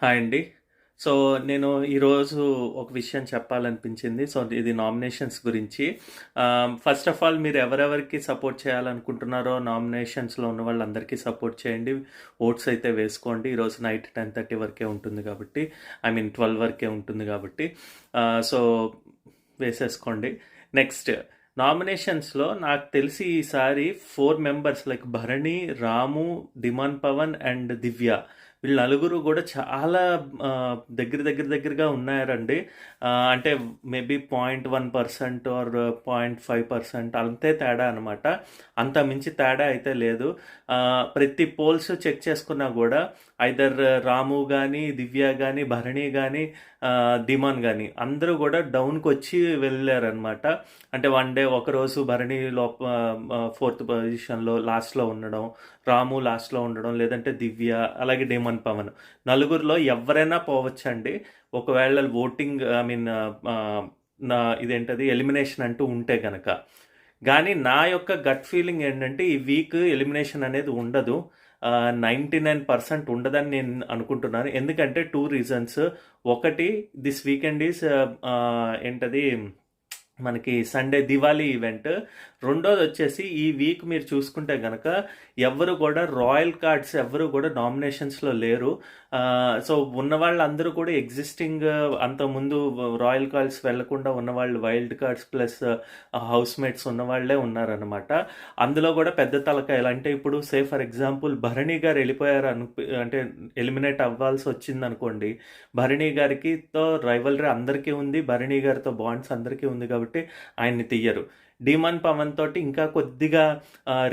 Hi అండి. So, నేను ఈరోజు ఒక విషయం చెప్పాలనిపించింది. సో, ఇది నామినేషన్స్ గురించి. ఫస్ట్ ఆఫ్ ఆల్ మీరు ఎవరెవరికి సపోర్ట్ చేయాలనుకుంటున్నారో నామినేషన్స్‌లో ఉన్న వాళ్ళందరికీ సపోర్ట్ చేయండి. ఓట్స్ అయితే వేసుకోండి. ఈరోజు నైట్ 10:30 వరకే ఉంటుంది కాబట్టి, ఐ మీన్ 12 వరకే ఉంటుంది కాబట్టి, సో వేసేసుకోండి. నెక్స్ట్ నామినేషన్స్‌లో నాకు తెలిసి ఈసారి 4 members like Bharani, Ramu, Demon Pavan and Divya వీళ్ళు నలుగురు కూడా చాలా దగ్గరగా ఉన్నారండి. అంటే మేబీ 0.1% ఆర్ 0.5% అంతే తేడా అనమాట. అంత మించి తేడా అయితే లేదు. ప్రతి పోల్స్ చెక్ చేసుకున్నా కూడా ఐదర్ రాము కానీ, దివ్య కానీ, భరణి కానీ, ధీమాన్ కానీ అందరూ కూడా డౌన్కి వచ్చి వెళ్ళారనమాట. అంటే వన్ డే ఒకరోజు భరణి ఫోర్త్ పొజిషన్లో లాస్ట్లో ఉండడం, రాము లాస్ట్లో ఉండడం, లేదంటే దివ్య, అలాగే డేమన్ పవన్ నలుగురిలో ఎవరైనా పోవచ్చండి. ఒకవేళ ఓటింగ్ ఐ మీన్ నా ఇదేంటది ఎలిమినేషన్ అంటూ ఉంటే కనుక. కానీ నా యొక్క గట్ ఫీలింగ్ ఏంటంటే ఈ వీక్ ఎలిమినేషన్ అనేది ఉండదు. 99% ఉండదని నేను అనుకుంటున్నాను. ఎందుకంటే 2 రీజన్స్. ఒకటి, దిస్ వీకెండ్ ఈజ్ ఏంటది మనకి సండే దివాళీ ఈవెంట్. రెండోది వచ్చేసి ఈ వీక్ మీరు చూసుకుంటే కనుక ఎవరు కూడా రాయల్ కార్డ్స్ ఎవరు కూడా నామినేషన్స్లో లేరు. సో ఉన్న వాళ్ళందరూ కూడా ఎగ్జిస్టింగ్ అంతకుముందు రాయల్ కార్డ్స్ వెళ్లకుండా ఉన్నవాళ్ళు wild cards plus housemates ఉన్నవాళ్లే ఉన్నారనమాట. అందులో కూడా పెద్ద తలకాయలు అంటే ఇప్పుడు say for example Bharani garu వెళ్ళిపోయారు అంటే ఎలిమినేట్ అవ్వాల్సి వచ్చింది అనుకోండి. భరణి గారితో రైవల్రీ అందరికీ ఉంది, భరణి గారితో బాండ్స్ అందరికీ ఉంది కాబట్టి ఆయన్ని తీయరు. డీమాన్ పవన్ తోటి ఇంకా కొద్దిగా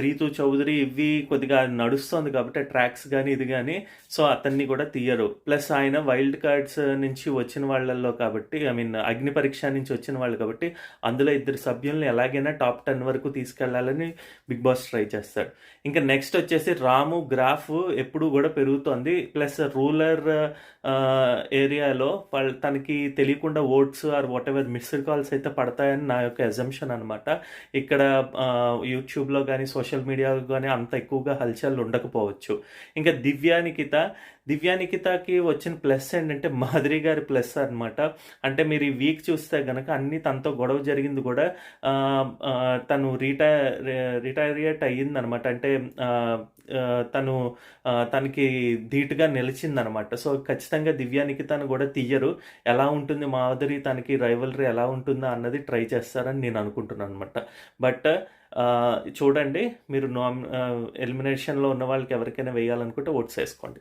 రీతు చౌదరి ఇవి కొద్దిగా నడుస్తుంది కాబట్టి ట్రాక్స్ కానీ ఇది కానీ, సో అతన్ని కూడా తీయరు. ప్లస్ ఆయన వైల్డ్ కార్డ్స్ నుంచి వచ్చిన వాళ్ళల్లో కాబట్టి, ఐ మీన్ అగ్ని పరీక్ష నుంచి వచ్చిన వాళ్ళు కాబట్టి అందులో 2 సభ్యుల్ని ఎలాగైనా టాప్ 10 వరకు తీసుకెళ్లాలని బిగ్ బాస్ ట్రై చేస్తాడు. ఇంకా నెక్స్ట్ వచ్చేసి రాము గ్రాఫ్ ఎప్పుడు కూడా పెరుగుతోంది. ప్లస్ రూరల్ ఏరియాలో తనకి తెలియకుండా votes or whatever missed calls అయితే పడతాయని నా యొక్క అజంప్షన్ అనమాట. ఇక్కడ యూట్యూబ్లో కానీ సోషల్ మీడియాలో కానీ అంత ఎక్కువగా హల్చల్ ఉండకపోవచ్చు. ఇంకా దివ్యానికితకి వచ్చిన ప్లస్ ఏంటంటే మాధురి గారి ప్లస్ అనమాట. అంటే మీరు ఈ వీక్ చూస్తే గనక అన్ని తనతో గొడవ జరిగింది కూడా తను రిటైరియట్ అయ్యిందనమాట. అంటే తనకి ధీటుగా నిలిచిందనమాట. సో ఖచ్చితంగా దివ్యానికితను కూడా తీయరు. ఎలా ఉంటుంది మాధురి తనకి రైవలరీ ఎలా ఉంటుందా అన్నది ట్రై చేస్తారని నేను అనుకుంటున్నాను అనమాట. బట్ చూడండి, మీరు ఎలిమినేషన్లో ఉన్న వాళ్ళకి ఎవరికైనా వేయాలనుకుంటే ఓట్స్ వేసుకోండి.